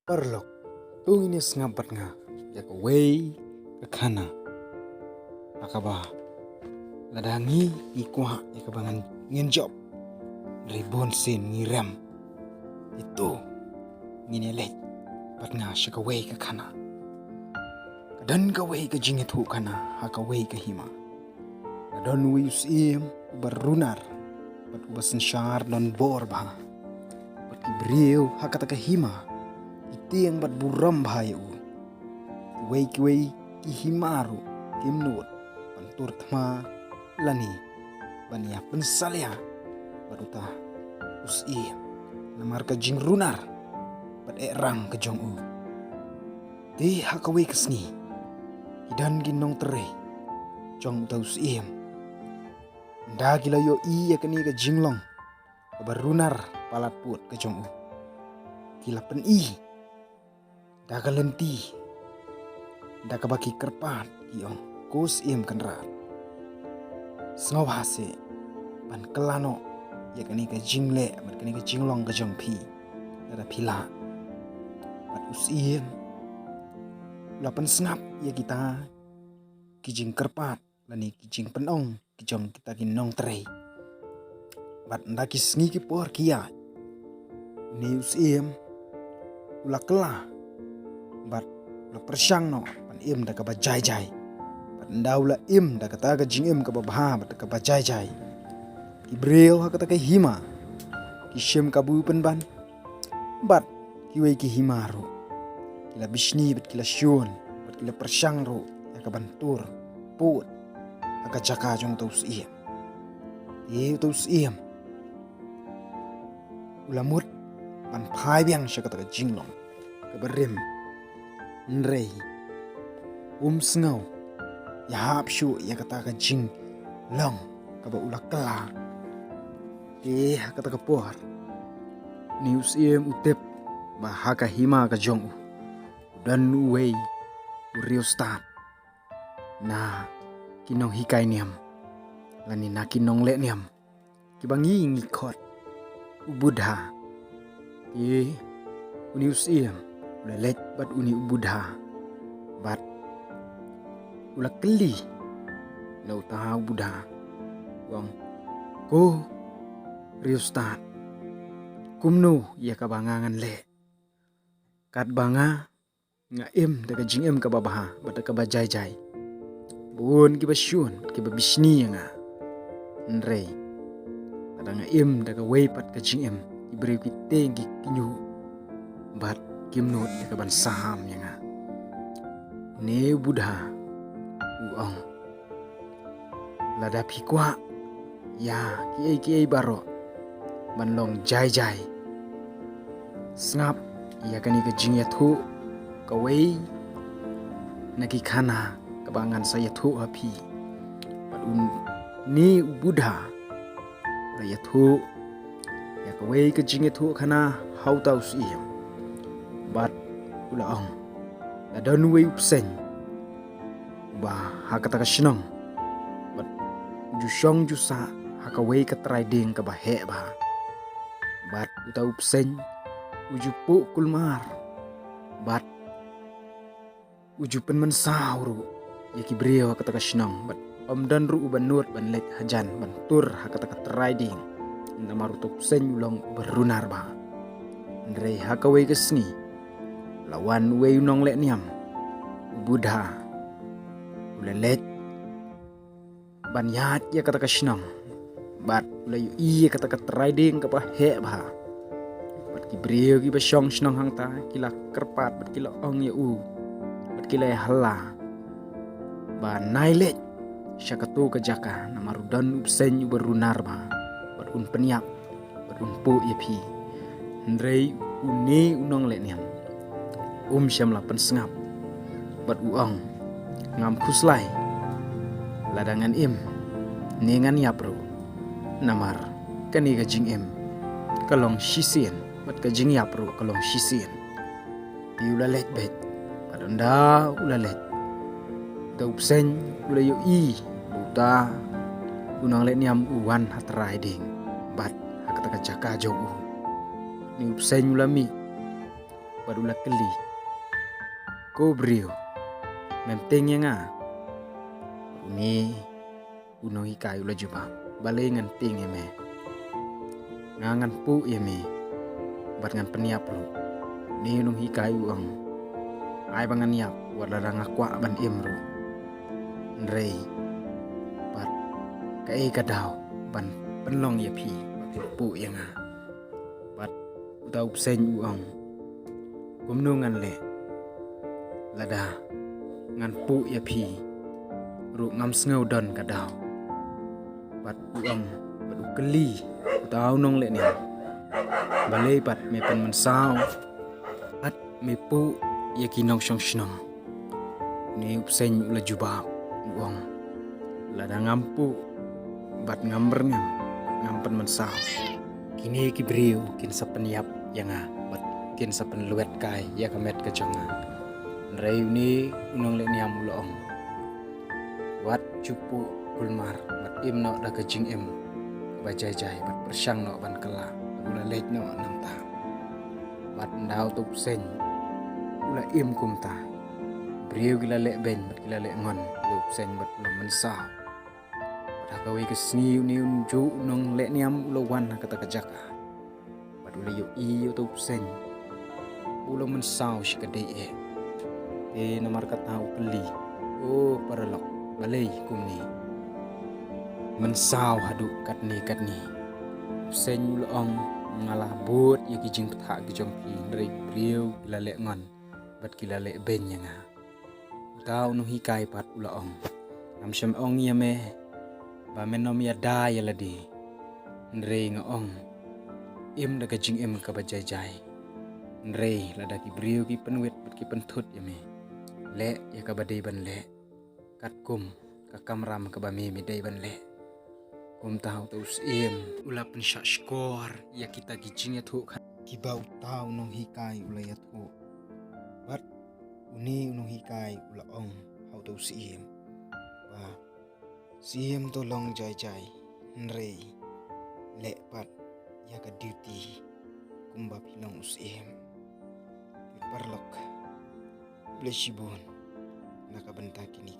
Parlok, tung ini ngapat nga, ya ke wei ke kana, akaba, ladangi ikwa ya kebangan ngenjob, dari bonsin ngiram, itu, ngini leh, pat nga siya ke wei ke kana, kadan ke wei ke jingit hu kana, haka wei ke hima, kadan wei usim barunar, pat ubasan syar don bor bah, pat ibriu haka taka hima. Iti yang bat buram bahaya wei ki himaru kimnut pantur tama lani bania pensalia baruta usi namar ka jing runar bat erang ke jong ti hakawei kesni hidan ginong tere jong uta usi nda gila yo iya kani ka jinglong barunar palat put ke jong gila pen daga lenti daga baki kerpat iong kus kenrat sengaw hase ban kelano ya kani ka jingle ban kani ka jinglong ka jong pi dada pila bat usiem lapan snap ya kita kijing kerpat lani kijing penong kijong kita ginong terei bat ndaki sngi ki por kia ni usiem ula kelah bat ula persyang no pan im da ka bajai jai bat ndaula im da kata ka jing im ka babha bat ka bajai jai ibreo ha kata ka hima kishem ka bu pen ban bat kiwe ki hima ro kila bishni bat kila syun bat kila persyang ro ya ka bantur put aka jaka jong taus iem taus iem ulamut pan phai biang sya kata ka jinglong ka berim nrei sngau ya hap shu ya kata ka jing long ka ba ulak kala kata ka por ni usiem utep ba haka hima ka jong dan uwei uriu start na kinong hikai niam lani na kinong le niam kibangi ngikot ubudha uni usiem ulalek bat uni ubudha bat ulak keli lau tahu budha wang ko riustat kumno ya kabangangan le kat banga nga im daga jing im ka babaha bat ka bajai jai bun ki basyun ki babisni nga nrei ada nga im daga wei pat ka jing im ibri ki tengi kinyu bat kimnot ya kaban saham ya nga ne budha uong lada pikwa ya kiai baro banlong jai jai snap ya kani ka jingya thu kawei naki khana kabangan saya thu api padun ni budha ya thu ya kawei ka jingya thu khana hautau siem bat ulaong ladan wei upsen ba hakata ka shinong bat jusyong jusa hakawei ka trading ka bahe ba bat uta upsen ujupu kulmar bat ujupen mensahuru ya kibrio hakata ka shinong bat omdan ru uban nur ban lek hajan ban tur hakata ka trading namaru tupsen ulong berunar ba ndrei hakawei ka sni lawan wei nong le niam budha ulelet banyat ya kata ka shinang bat ulayu iya kata ka trading ka he ba bat kibriyo ki basyong shinang hangta kila kerpat bat kila ong ya bat kila ya hala ba nailet syakatu ka jaka namarudan upsen berunar ba bat un penyak bat un pu ya pi ndrei uni unong le niam syam lapan sengap bat uang ngam kuslai ladangan im nengan yapro namar kani ka jing im kalong shisien bat ka jing yapro kalong shisien piula let bet padanda ulalet taupsen ulayo buta unang let niam uwan hat riding bat hakata ka jaka jong ni upsen ulami badula keli. Ko brio memteng nga uni uno hikai ula juba balengan ting me ngangan pu me bat ngan peniap lu ni nung hikai uang ai bangan yap wala ranga kwa ban imru nrei bat kai kadau ban penlong ya pi pu nga bat utau sen uang kumnungan le lada ngan pu ya pi ru ngam sneu don kadau bat uang badu keli utau nong le ni balei bat me pen mensau bat me pu ya kinong shong shnong ni upsen ula jubab uang lada ngampu bat ngamber ngam pen mensau kini ki brio kin sapeniap yang bat kin sapen luet kai ya kamet ke jonga nrei ni unong le niam ulong wat cupu kulmar bat imno da kejing im bajai-jai bat persyang no ban kela ula leit no nang ta bat ndau tup sen ula im kumta brio gila le ben bat gila le ngon tup sen bat ula mensau pada kawe ke sni ni unju nong le niam ula wan kata kejaka bat ula yo i tup sen ula mensau sikadei namar kata upeli oh paralok balei kumni mensau hadu katni sen ulong ngalah bot ya kijing pethak kijong pi nrei brio gila le ngon bat gila le ben nga utau no hikai pat ulong nam syam ong ya me ba menom ya da ya ladi nrei ngong im da kijing im ka bajai nrei lada ki brio ki penwet bat ki pentut ya me le ya ka badei ban le kat kum ka kamram ka ba me dei ban le kum tahu taus im ula pen syak skor ya kita kijing ya thu ki ba utau nong hikai ula ya thu bat uni nong hikai ula ong hau taus im ba sim to long jai nrei le pat ya ka duty kumba pilong usim parlok blesibun nakabenta kini